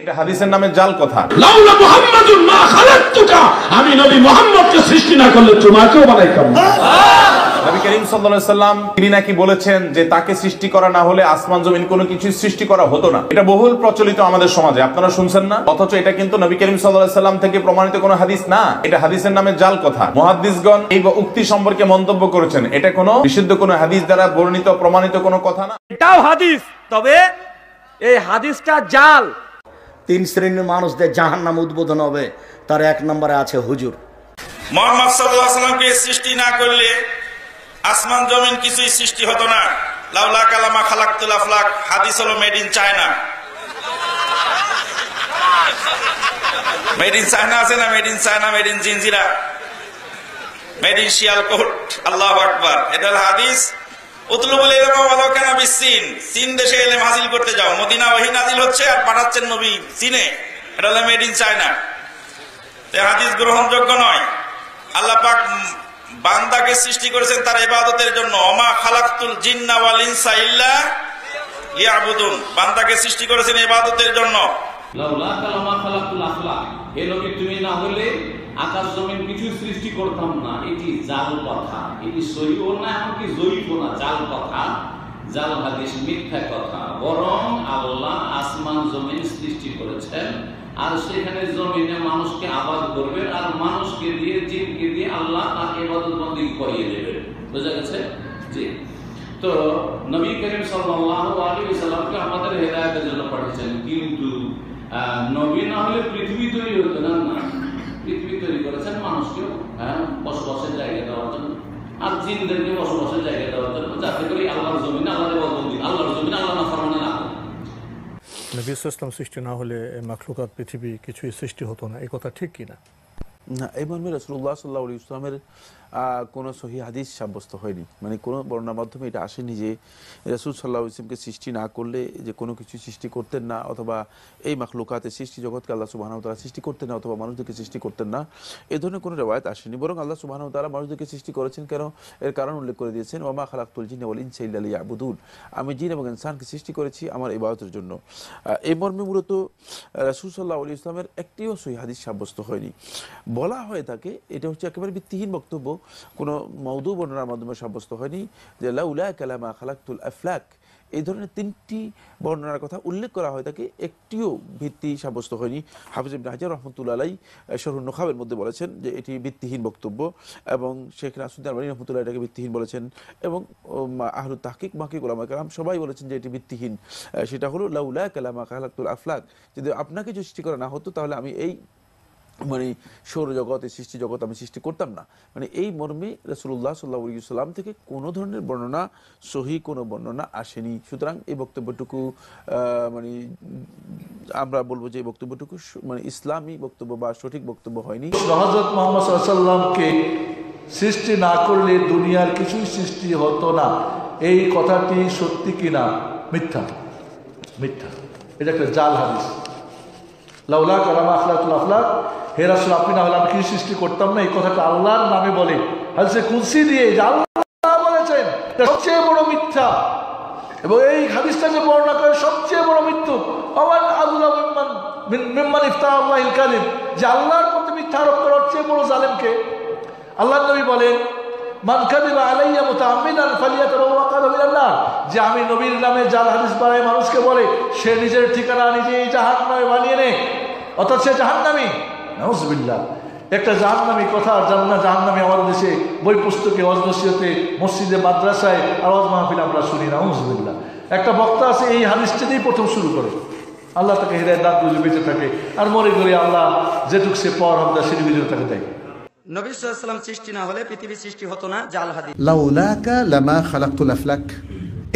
এটা হাদিসের নামে জাল কথা। লাউলা মুহাম্মাদুন মা খালাকতুকা, আমি নবী মুহাম্মদকে সৃষ্টি না করলে তোমাকেও বানাইতাম না। নবী করিম সাল্লাল্লাহু আলাইহি সাল্লাম তিনি নাকি বলেছেন যে তাকে সৃষ্টি করা না হলে আসমান জমিন কোনো কিছু সৃষ্টি করা হতো না। এটা বহুল প্রচলিত আমাদের সমাজে, আপনারা শুনছেন না? অথচ এটা কিন্তু নবী করিম সাল্লাল্লাহু আলাইহি সাল্লাম থেকে প্রমাণিত কোনো হাদিস না, এটা হাদিসের নামে জাল কথা। মুহাদ্দিসগণ এই উক্তি সম্পর্কে মন্তব্য করেছেন এটা কোনো বিশুদ্ধ কোনো হাদিস দ্বারা বর্ণিত প্রমাণিত কোনো কথা না। এটাও হাদিস, তবে এই হাদিসটা জাল। তিন শ্রেণীর মানুষদের জাহান্নাম উদ্বোধন হবে, তার এক নম্বরে আছে হুজুর। মুহাম্মদ সাল্লাল্লাহু আলাইহি ওয়াসাল্লামকে সৃষ্টি না করলে আসমান জমিন কিছুই সৃষ্টি হতো না। লাউলা কালামা খালাকতুল আফলাক হাদিস হলো made in China. Made in China আছে না? Made in China, made in Jinjira, made in Sialkot. আল্লাহু আকবার। এটা হলো হাদিস। উতলুবুল ইলমা ওয়ালাউ কানা বিসসিন, চীন দেশে ইলম হাসিল করতে যাও, মদিনা ওহী নাযিল হচ্ছে আর পাঠাচ্ছেন নবী চীনে, এটা হলো মেড ইন চায়না। এই হাদিস গ্রহণযোগ্য নয়। আল্লাহ পাক বান্দাকে সৃষ্টি করেছেন তার ইবাদতের জন্য। ওমা খালাকতুল জিন্না ওয়াল ইনসা ইল্লা লিয়াবুদুন, বান্দাকে সৃষ্টি করেছেন ইবাদতের জন্য। লাউলা কালামা খালাকতুল আফলাক, হে নবী তুমি না হলে আকাশ জমিন কিছু সৃষ্টি করতাম না। এটি জাল কথা, এটি সহিহ না, এমনকি জয়ীফও না, জাল কথা, জাল হাদিস, মিথ্যা কথা। বরং আল্লাহ আসমান জমিন সৃষ্টি করেছেন আর সেখানে জমিনে মানুষকে আবাদ করবেন আর মানুষকে দিয়ে জিনকে দিয়ে আল্লাহ তার ইবাদত বন্দেগী করিয়ে দেবেন। বোঝা গেছে? জি। তো নবী করিম সাল্লাল্লাহু আলাইহি ওয়াসাল্লামকে আমাদের হেদায়েতের জন্য পাঠিয়েছেন, কিন্তু নবী না হলে পৃথিবী তৈরি হতো না। না, পৃথিবী তৈরি করেছেন মানুষকে বসবাসের জায়গা দেওয়ার জন্য আর জিনদেরকে বসবাসের জায়গা দেওয়ার জন্য, যাতে করে আল্লাহর জমিনে আল্লাহর ইবাদত, আল্লাহর জমিনে আল্লাহ নাফরমানি না করে। নবী ইসলাম সৃষ্টি না হলে মাখলুকাত পৃথিবী কিছুই সৃষ্টি হতো না, এই কথা ঠিক কিনা? না, এই মর্মে রাসূলুল্লাহ সাল্লাল্লাহু আলাইহি ওয়াসাল্লামের কোনো সহিহ হাদিস সাব্যস্ত হয়নি, মানে কোনো বর্ণনার মাধ্যমে এটা আসেনি যে রাসূল সাল্লাল্লাহু আলাইহি ওয়াসাল্লামকে সৃষ্টি না করলে যে কোনো কিছু সৃষ্টি করতেন না, অথবা এই মাখলুকাতের সৃষ্টি জগৎকে আল্লাহ সুবহানাহু ওয়া তাআলা সৃষ্টি করতেন না, অথবা মানুষদেরকে সৃষ্টি করতেন না, এই ধরনের কোনো রিওয়ায়াত আসেনি। বরং আল্লাহ সুবহানাহু ওয়া তাআলা মানুষদেরকে সৃষ্টি করেছেন কেন, এর কারণ উল্লেখ করে দিয়েছেন, ওমা খালাকতুল জিন্না ওয়াল ইনসা ইল্লা লিয়াবুদুন, আমি জিন এবং ইনসানকে সৃষ্টি করেছি আমার ইবাদতের জন্য। এই মর্মে মূলত রাসূল সাল্লাল্লাহু আলাইহি ওয়াসাল্লামের একটিও সহিহ হাদিস সাব্যস্ত হয়নি। বলা হয়ে থাকে এটা হচ্ছে একেবারে ভিত্তিহীন বক্তব্য, কোনো মওদু বর্ণনার মাধ্যমে সাব্যস্ত হয়নি যে লাউলা কালামা খালাকতুল আফলাক, এই ধরনের তিনটি বর্ণনার কথা উল্লেখ করা হয় থাকে, একটিও ভিত্তি সাব্যস্ত হয়নি। হাফিজ ইবনে হাজার রাহমাতুল্লাহ আলাইহি শরহুন নুখাবের মধ্যে বলেছেন যে এটি ভিত্তিহীন বক্তব্য, এবং শেখ নাসিরুদ্দিন আলবানী রাহমাতুল্লাহ এটাকে ভিত্তিহীন বলেছেন, এবং আহলুত তাহকিক মাহকিক উলামা কেরাম সবাই বলেছেন যে এটি ভিত্তিহীন। সেটা হলো লাউলা কালামা খালাকতুল আফলাক, যদি আপনাকে সৃষ্টি করা না হতো তাহলে আমি এই মানে সৌরজগৎ, এই সৃষ্টি জগৎ আমি সৃষ্টি করতাম না। মানে এই মর্মে রাসূলুল্লাহ সাল্লাল্লাহু আলাইহি ওয়াসাল্লাম থেকে কোনো ধরনের বর্ণনা, সহিহ কোনো বর্ণনা আসেনি। সুতরাং এই বক্তব্যটুকু মানে আমরা বলবো যে এই বক্তব্যটুকু মানে ইসলামী বক্তব্য বা সঠিক বক্তব্য হয়নি। হযরত মুহাম্মদ সাল্লাল্লাহু আলাইহি ওয়াসাল্লামকে সৃষ্টি না করলে দুনিয়ার কিছুই সৃষ্টি হতো না, এই কথাটি সত্যি কিনা? মিথ্যা, মিথ্যা। এটা একটা জাল হাদিস। লাউলা কালামা খালাকতুল আফলাক, হে রাসূল আপনি না হলে আমি কিছু সৃষ্টি করতাম না, এই কথাটা আল্লাহর নামে বলে হাদিসে কুদসি দিয়ে আল্লাহ বলেছেন, সবচেয়ে বড় মিথ্যা। এবং এই হাদিসটা যে বর্ণনা করে সবচেয়ে বড় মৃত্যু, আমান আযলাম মিম্মান ইফতারা আল্লাহিল কাযিব, যে আল্লাহর প্রতি মিথ্যা আরোপ করার চেয়ে বড় জালেমকে। আল্লাহর নবী বলেন মান কাযিবা আলাইয়া মুতাআম্মিদান ফালিয়াতাবাওয়া মাকআদাহু মিনান নার, যে আমি নবীর নামে জাল হাদিস বানায় মানুষকে বলে সে নিজের ঠিকানা নিজেই জাহান্নামে বানিয়ে নেয়, অর্থাৎ সে জাহান্নামী। নাউযুবিল্লাহ। একটা জাহান্নামী কথা, জাহান্নামী আমাদের দেশে বই পুস্তকে, ওয়াজ নসিহতে, মসজিদে, মাদ্রাসায়, আওয়াজ মাহফিল আমরা শুনি। নাউযুবিল্লাহ। একটা বক্তা আছে এই হাদিসটা দিয়েই প্রথম শুরু করে, আল্লাহ তাকে হৃদায়াত দান করে বেঁচে থাকে, আর মরে গেলে আল্লাহ যেটুক সে পাওয়ার হকদার সেটি ভিতরে তাকে দেয়। নবী সাল্লাল্লাহু আলাইহি ওয়াসাল্লাম সৃষ্টি না হলে পৃথিবী সৃষ্টি হতো না, জাল হাদিস। লাউলাকা লামা খালাকতুল আফলাক,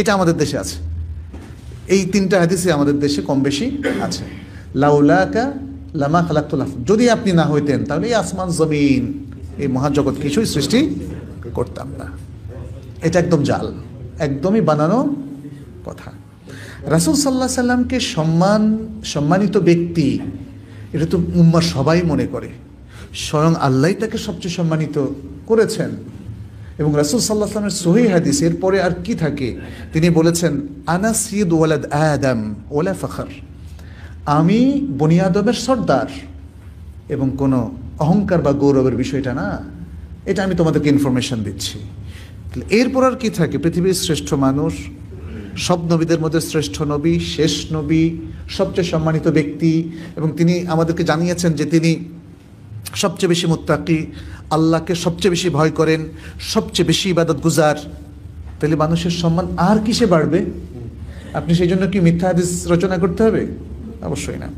এটা আমাদের দেশে আছে। এই তিনটা হাদিসে আমাদের দেশে কম বেশি আছে। লাউলাকা লামা খালাকতুল আফলাক, যদি আপনি না হইতেন তাহলে এই আসমান জমিন, এই মহাজগৎ কিছুই সৃষ্টি করতাম না। এটা একদম জাল, একদমই বানানো কথা। রাসূল সাল্লাল্লাহু আলাইহি সাল্লামকে সম্মানিত ব্যক্তি, এটা তো উম্মাহ সবাই মনে করে, স্বয়ং আল্লাহই তাকে সবচেয়ে সম্মানিত করেছেন। এবং রাসূল সাল্লাল্লাহু আলাইহি ওয়াসাল্লামের সহিহ হাদিস, এরপরে আর কি থাকে? তিনি বলেছেন আনা সাইয়্যিদু ওয়ালাদ আদম ওয়ালা ফখর, আমি বনি আদমের সর্দার এবং কোনো অহংকার বা গৌরবের বিষয়টা না, এটা আমি তোমাদেরকে ইনফরমেশন দিচ্ছি। এরপর আর কি থাকে? পৃথিবীর শ্রেষ্ঠ মানুষ, সব নবীদের মধ্যে শ্রেষ্ঠ নবী, শেষ নবী, সবচেয়ে সম্মানিত ব্যক্তি, এবং তিনি আমাদেরকে জানিয়েছেন যে তিনি সবচেয়ে বেশি মুত্তাকি, আল্লাহকে সবচেয়ে বেশি ভয় করেন, সবচেয়ে বেশি ইবাদত গুজার। তাহলে মানুষের সম্মান আর কিসে বাড়বে? আপনি সেই জন্য কি মিথ্যা হাদিস রচনা করতে হবে? অবশ্যই না।